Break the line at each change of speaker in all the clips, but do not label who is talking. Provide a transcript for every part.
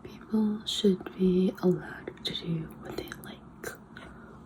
People should be allowed to do what they like.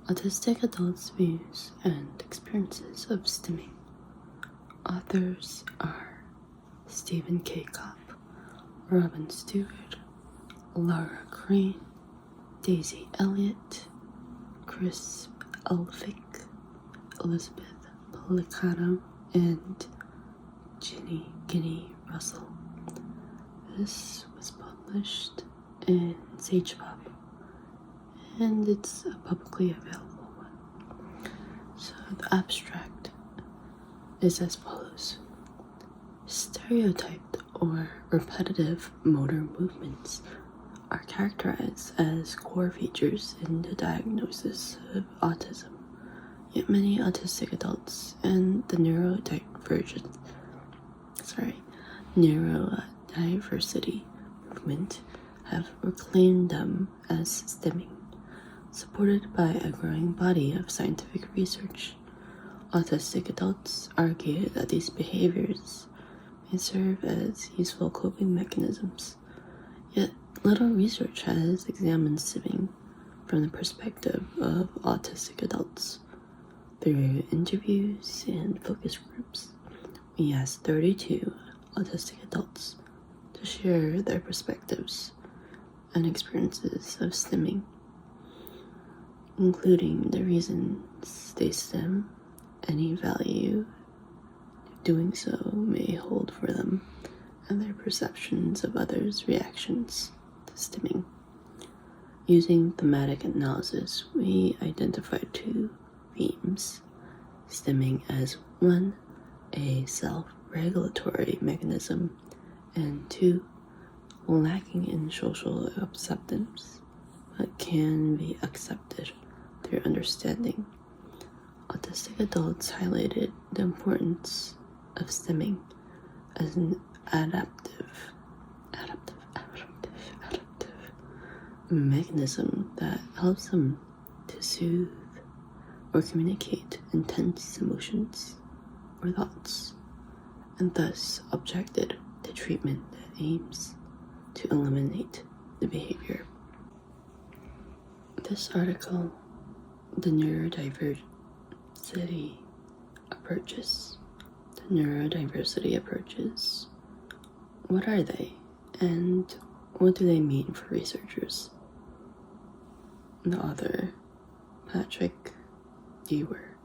Autistic adults' views and experiences of stimming. Authors are Stephen K. Kopp, Robin Stewart, Laura Crane, Daisy Elliott, Chris Elphick, Elizabeth Policano, and Ginny Russell. This was published in SagePub, and it's a publicly available one. So the abstract is as follows. Stereotyped or repetitive motor movements are characterized as core features in the diagnosis of autism, yet many autistic adults and the neurodiversity movement have reclaimed them as stimming, supported by a growing body of scientific research. Autistic adults argue that these behaviors may serve as useful coping mechanisms, yet little research has examined stimming from the perspective of autistic adults. Through interviews and focus groups, we asked 32 autistic adults to share their perspectives and experiences of stimming, including the reasons they stim, any value doing so may hold for them, and their perceptions of others' reactions to stimming. Using thematic analysis, we identified two themes: stimming as 1, a self-regulatory mechanism, and 2, lacking in social acceptance, but can be accepted through understanding. Autistic adults highlighted the importance of stimming as an adaptive mechanism that helps them to soothe or communicate intense emotions or thoughts, and thus objected to treatment that aims to eliminate the behavior. This article, the neurodiversity approaches. What are they, and what do they mean for researchers? The author, Patrick Dewar,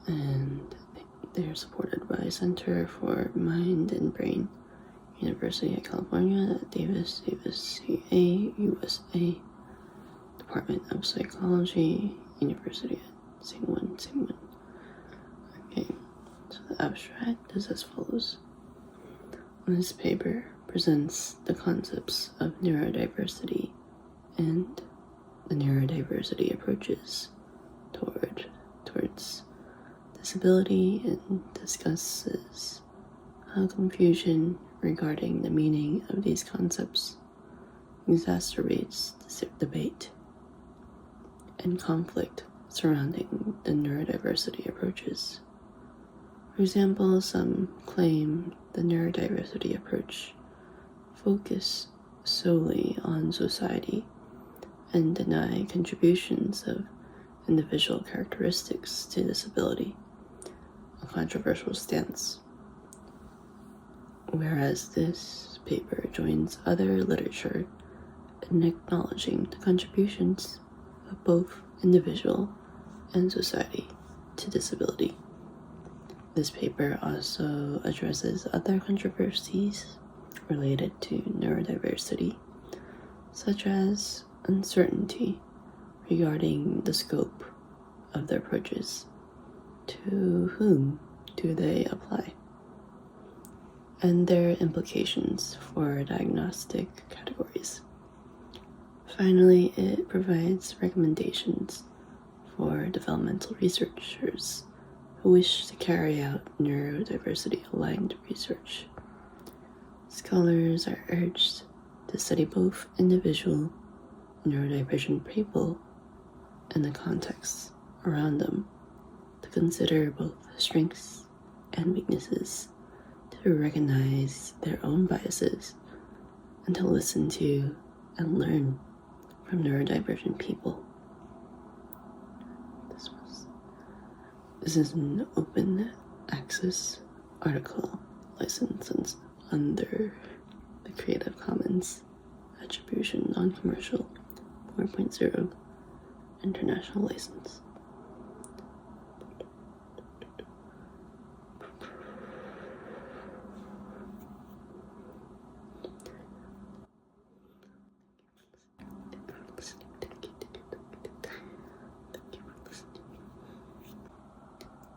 and they're supported by Center for Mind and Brain, University of California, Davis, CA, USA, Department of Psychology, University at same one. Okay, so the abstract is as follows. This paper presents the concepts of neurodiversity and the neurodiversity approaches towards disability, and discusses how confusion regarding the meaning of these concepts exacerbates debate and conflict surrounding the neurodiversity approaches. For example, some claim the neurodiversity approach focus solely on society and deny contributions of individual characteristics to disability, a controversial stance. Whereas this paper joins other literature in acknowledging the contributions of both individual and society to disability. This paper also addresses other controversies related to neurodiversity, such as uncertainty regarding the scope of the approaches, to whom do they apply, and their implications for diagnostic categories. Finally, it provides recommendations for developmental researchers who wish to carry out neurodiversity-aligned research. Scholars are urged to study both individual neurodivergent people and the context around them, to consider both strengths and weaknesses, to recognize their own biases, and to listen to and learn from neurodivergent people. This is an open access article licensed under the Creative Commons Attribution Non-Commercial 4.0 International License.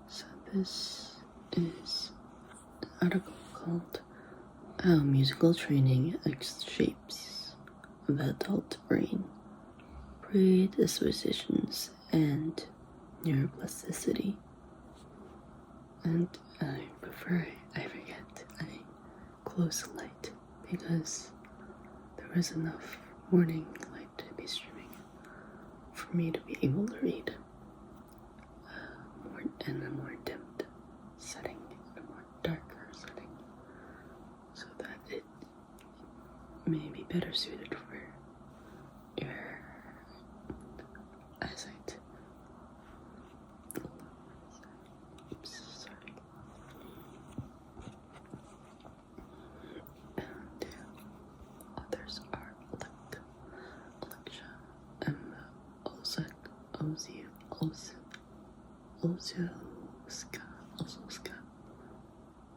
So this is an article called How Musical Training Shapes the Adult Brain, Predispositions and Neuroplasticity. And before I forget, I close the light because there was enough morning light to be streaming for me to be able to read more in a more dimmed setting, in a more darker setting, so that it may be better suited for your eyesight. Oops, sorry. And others are Alexa, Emma, Ozak, Ozilska.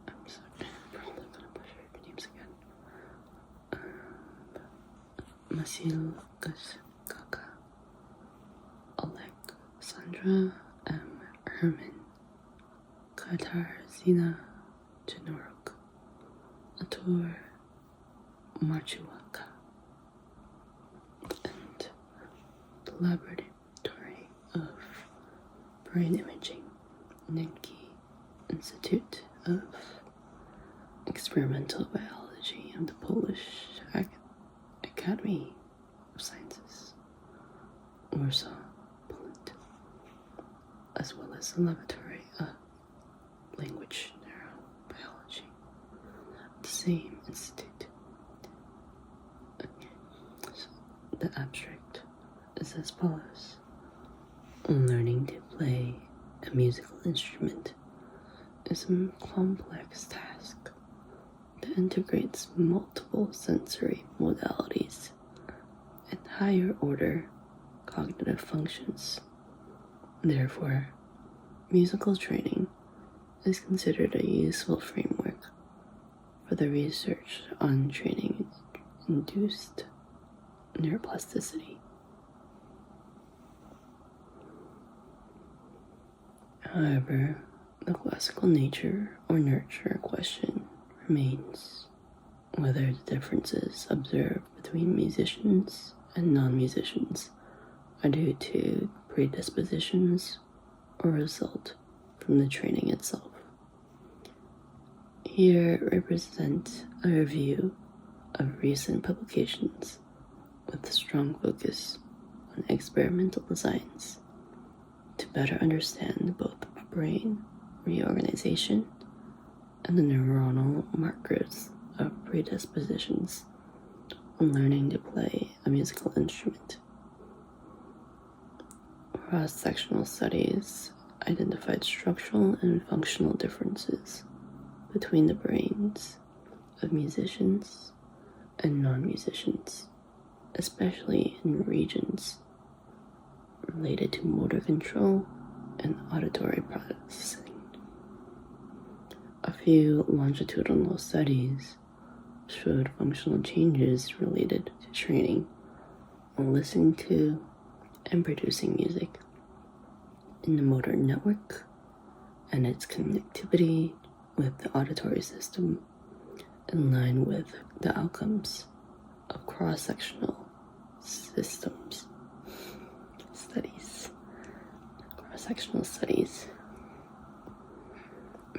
I'm sorry, I'm probably gonna butcher your names again. Masil Kaka, Oleg, Sandra, M. Herman, Katarzyna Janoruk, Ator Marchuaka, and the Laboratory of Brain Imaging, Ninki Institute of Experimental Biology of the Polish Academy of Sciences, Warsaw, Poland, as well as the Laboratory of Language Neurobiology, the same institute. Okay. So the abstract is as follows. Learning to play a musical instrument is a complex task that integrates multiple sensory modalities and higher order cognitive functions. Therefore, musical training is considered a useful framework for the research on training-induced neuroplasticity. However, the classical nature or nurture question remains whether the differences observed between musicians and non-musicians are due to predispositions or result from the training itself. Here represent a review of recent publications with a strong focus on experimental designs to better understand both brain reorganization and the neuronal markers of predispositions when learning to play a musical instrument. Cross-sectional studies identified structural and functional differences between the brains of musicians and non-musicians, especially in regions related to motor control and auditory processing. A few longitudinal studies showed functional changes related to training on listening to and producing music in the motor network and its connectivity with the auditory system, in line with the outcomes of cross-sectional studies. Cross-sectional studies.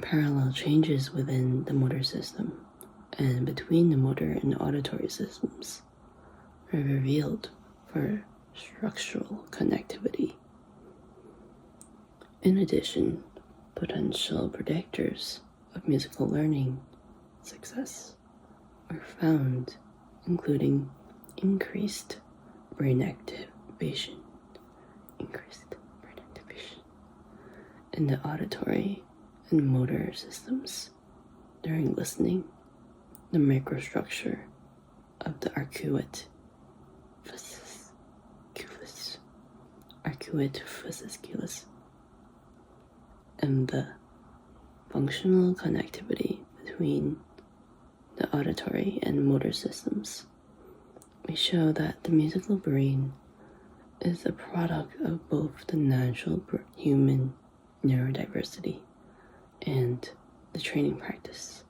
Parallel changes within the motor system and between the motor and auditory systems are revealed for structural connectivity. In addition, potential predictors of musical learning success are found including increased brain activation in the auditory and motor systems during listening, the microstructure of the arcuate fasciculus, and the functional connectivity between the auditory and motor systems. We show that the musical brain is a product of both the natural human neurodiversity and the training practice.